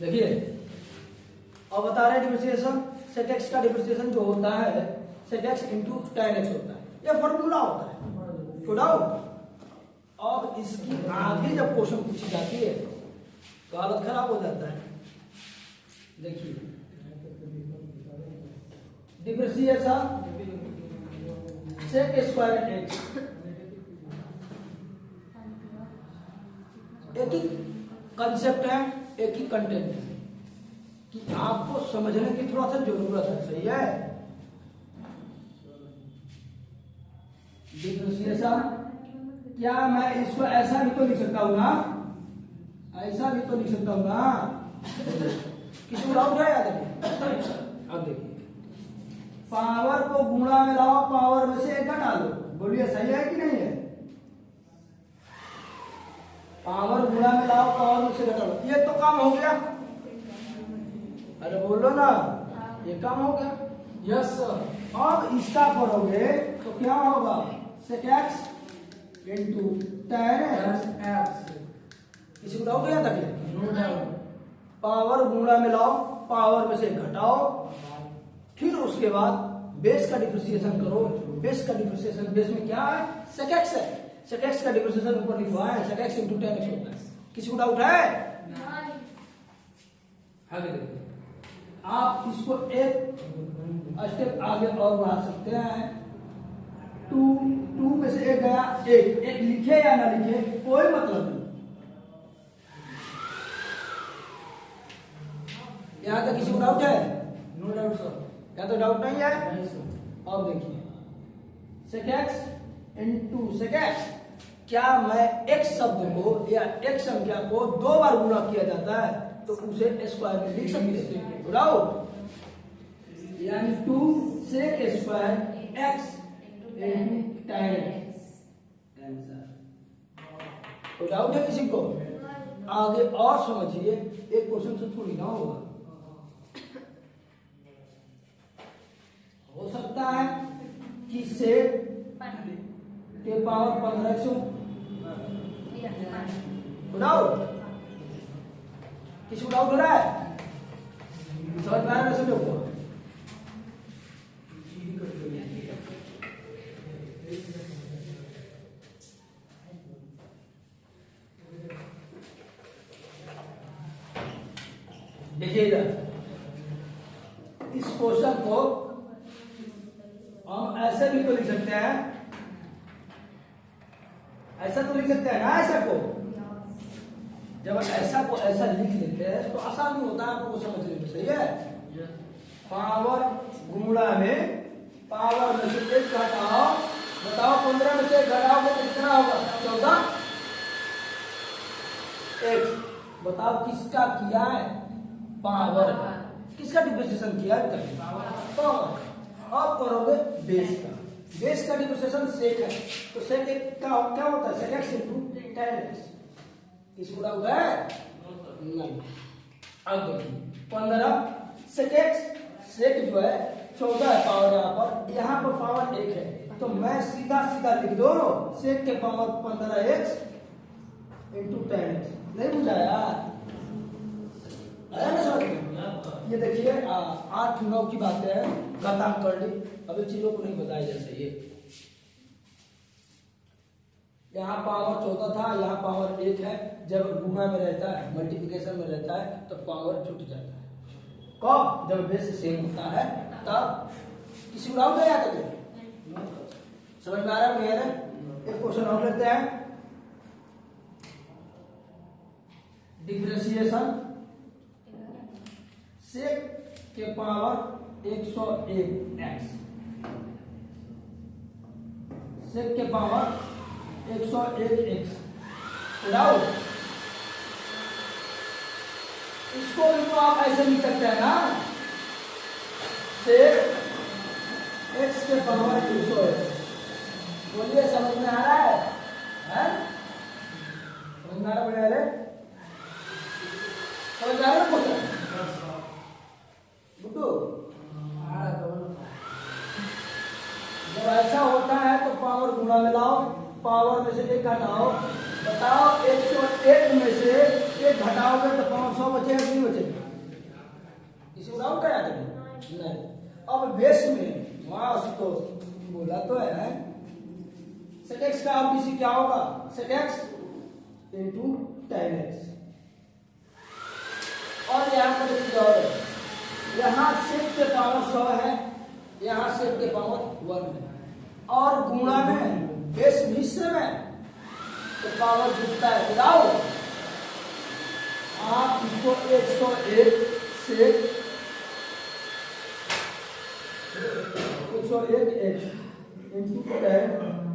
देखिए अब बता रहे हैं डिप्रिसिएशन, सेट एक्स का डिप्रिसिएशन जो होता है set x into tan x होता है, ये फॉर्मूला होता है। तो डाउट अब इसकी आगे जब क्वेश्चन पूछी जाती है तो हालत खराब हो जाता है। देखिए डिप्रिसिएशन सेक स्क्वायर एक्स, एक ही कंसेप्ट है, एक ही कंटेंट है कि आपको समझने की थोड़ा सा जरूरत है। सही है। डिफरेंशिएशन क्या मैं इसको ऐसा भी तो लिख सकता हूँ ना, ऐसा भी तो लिख सकता हूँ ना। किसी को डाउट है? याद है? अब देखिए पावर को गुणा में लाओ, पावर में से एक घटा लो, बोलिए सही है कि नहीं है? पावर गुणा में लाओ, पावर में से घटा लो, ये तो काम हो गया। अरे बोलो ना, ये काम हो गया। Yes sir. अब इसका करोगे तो क्या होगा? Sec x into tan x। किसी को डाउट है तक? No doubt. पावर गुणा में लाओ, पावर में से घटाओ, फिर उसके बाद बेस का डिप्रिसिएशन करो। बेस का डिप्रिसिएशन, बेस में क्या है? सेक एक्स है। सेक एक्स का डिप्रिसिएशन ऊपर लिखवा है, sec x into tan x होता है। किसी को डाउट है? आगे देखिए, आप इसको एक स्टेप आगे और बढ़ा सकते हैं। टू में से एक गया, एक लिखे या ना लिखे कोई मतलब नहीं। यहाँ तक किसी को डाउट है? No doubt sir. या तो डाउट नहीं है? नहीं सर। अब देखिए sec x into sec x, क्या मैं एक शब्द को या एक संख्या को दो बार गुणा किया जाता है तो उसे स्क्वायर में लिख सकते हैं। डाउट यानी 2 sec square x into tan x। तो डाउट है किसी को? आगे और समझिए, एक क्वेश्चन से थोड़ी ना होगा। हो सकता है कि सेक के पावर 15 से डाउट। किसी को डाउट हो रहा है? समझ में आ रहा है? समझो देखिए इधर इस क्वेश्चन को हम ऐसे भी तो लिख सकते हैं, ऐसा तो लिख सकते हैं ना। ऐसा को जब ऐसा को ऐसा लिख लेते हैं तो आसान नहीं होता आपको समझने में। सही है। पावर गुणा में पावर में से एक घटाओ, बताओ 15 में से घटाओ तो कितना होगा? 14। एक बताओ किसका किया है? पावर। किसका डिप्रिसिएशन किया है? पावर। अब करोगे बेस का। बेस का डिप्रिसिएशन सेक है, तो सेक का क्या होता है? Sec x into tan x। इसको डाउट है? नहीं। अब देखिए 15 सेक एक्स, सेक जो है 14 है पावर, यहाँ पर पावर 1 है, तो मैं सीधा सीधा लिख दो सेक के power 15x into tan x। नहीं बुझा यार? आया ना समझ में? ये देखिए 8-9 की बातें हैं, घातांक कर ली। अभी चीजों को नहीं बताया जैसे ये यहाँ पावर 14 था, यहाँ पावर 1 है। जब गुणा में रहता है, मल्टीप्लिकेशन में रहता है तो पावर छूट जाता है। कब? जब बेस सेम होता है तब। किसी को डाउट है? याद करिए, समझ में आ रहा है? नहीं आ रहा? एक क्वेश्चन और लेते हैं। डिफरेंशिएशन सेक के पावर 101 एक्स, सेक के पावर 101 एक्स। डाउट? इसको भी तो आप ऐसे लिख सकते हैं ना, सेक एक्स के पावर 101। बोलिए समझ में आ रहा है? समझ में आ रहा है? समझ में आ रहा है क्वेश्चन? जब ऐसा होता है तो पावर गुणा में लाओ, पावर में से एक घटाओ, बताओ 101 में से एक घटाओगे तो पावर 100 बचेगा कि नहीं बचेगा? इसे विदाउट आया तुमने नहीं। अब बेस में मास तो बोला तो है सेट एक्स का अब किसी क्या होगा set x into ten x. और यहाँ पर एक और है, यहाँ सेट के पावर 100 है, यहाँ सेट के पावर 1 है और गुणा में बेस हिस्से में तो पावर जुटता है विदाउट। आप इसको 101 से 101 इंटू 10